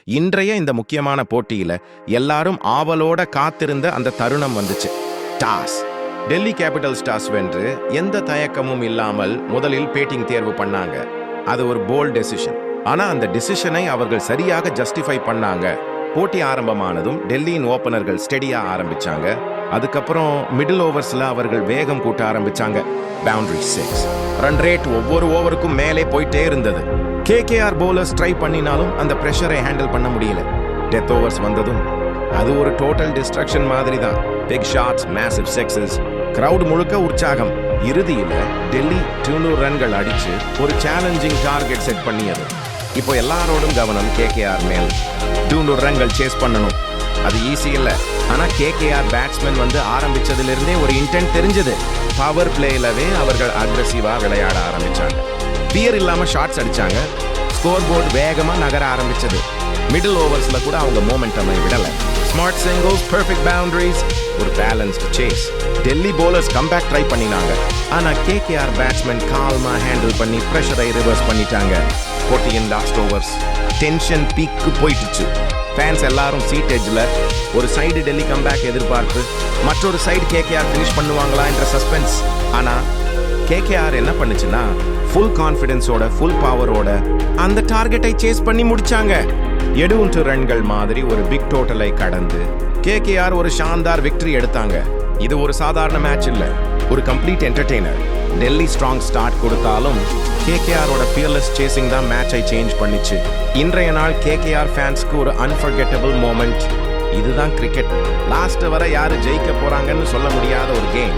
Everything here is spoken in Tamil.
இன்றைய இந்த முக்கியமான போட்டியில எல்லாரும் ஆவலோட காத்திருந்த அந்த தருணம் வந்துச்சு. டாஸ். டெல்லி கேபிட்டல்ஸ் டாஸ் வென்று எந்த தயக்கமும் இல்லாமல் முதலில் பேட்டிங் தேர்வு பண்ணாங்க. அது ஒரு போல்ட் டெசிஷன். ஆனா அந்த டிசிஷனை அவர்கள் சரியாக ஜஸ்டிஃபை பண்ணாங்க. போட்டி ஆரம்பமானதும் டெல்லியின் ஓபனர்கள் ஸ்டெடியா ஆரம்பிச்சாங்க. அதுக்கப்புறம் மிடில் ஓவர்ஸ்ல அவர்கள் வேகம் கூட்ட ஆரம்பிச்சாங்க. பவுண்டரி 6. ரன் ரேட் ஒவ்வொரு ஓவருக்கும் மேலே போயிட்டே இருந்தது. கேகேஆர் போலர்ஸ் ட்ரை பண்ணினாலும் அந்த பிரஷரை ஹேண்டில் பண்ண முடியல. டெத் ஓவர்ஸ் வந்ததும் அது ஒரு டோட்டல் டிஸ்ட்ரக்ஷன் மாதிரி தான். Big shots, massive sixes, crowd முழுக்க உற்சாகம். இறுதியில டெல்லி 200 ரன்கள் அடிச்சு ஒரு சேலஞ்சிங் டார்கெட் செட் பண்ணியது. இப்போ எல்லாரோடும் கவனம் கேகேஆர் மேல். 200 ரன்கள் சேஸ் பண்ணணும். அது ஈஸி இல்ல. ஆனா கேகேஆர் பேட்ஸ்மேன் ஆரம்பிச்சதிலிருந்தே ஒரு இன்டென்ட் தெரிஞ்சது. பவர் பிளேலவே அவர்கள் அக்ரெசிவா விளையாட ஆரம்பிச்சாங்க. பியர் இல்லாம ஷாட்ஸ் அடிச்சாங்க. ஸ்கோர் போர்டு வேகமா நகர ஆரம்பிச்சது. மிடில் ஓவர்ஸ்ல கூட அவங்க மோமெண்டமை விடல. ஸ்மார்ட் சிங்கிள்ஸ், பெர்ஃபெக்ட் பவுண்டரிஸ், ஒரு balanced chase. Delhi bowlers comeback try பண்ணினாங்க. ஆனா கேகேஆர் பேட்ஸ்மேன் கால்மா ஹேண்டில் பண்ணி பிரஷரை ரிவர்ஸ் பண்ணிட்டாங்க. போட்டியின் லாஸ்ட் ஓவர்ஸ் டென்ஷன் பீக்கு போயிட்டுச்சு. ஃபேன்ஸ் எல்லாரும் சீட் எட்ஜ்ல. ஒரு சைடு டெல்லி கம்பேக் எதிர்பார்ப்பு, மற்றொரு சைடு கேகேஆர் ஃபினிஷ் பண்ணுவாங்களா என்ற சஸ்பென்ஸ். ஆனா கேகேஆர் என்ன பண்ணுச்சுன்னா ஃபுல் கான்ஃபிடன்ஸோட, ஃபுல் பவரோட அந்த டார்கெட்டை சேஸ் பண்ணி முடிச்சாங்க. 7 ரன்கள் மாதிரி ஒரு பிக் டோட்டலை கடந்து கேகேஆர் ஒரு ஷான்தார் விக்டரி எடுத்தாங்க. இது ஒரு சாதாரண மேட்ச் இல்ல, ஒரு complete entertainer. Delhi strong start கொடுத்தாலும் கேகேஆரோட ஃபியர்லெஸ் சேசிங் தான் மேட்சை சேஞ்ச் பண்ணிச்சு. இன்றைய நாள் கேகேஆர் ஃபேன்ஸ்க்கு ஒரு அன்ஃபர்கெட்டபிள் மோமெண்ட். இதுதான் கிரிக்கெட். லாஸ்ட் வரை யாரு ஜெயிக்க போறாங்கன்னு சொல்ல முடியாத ஒரு கேம்.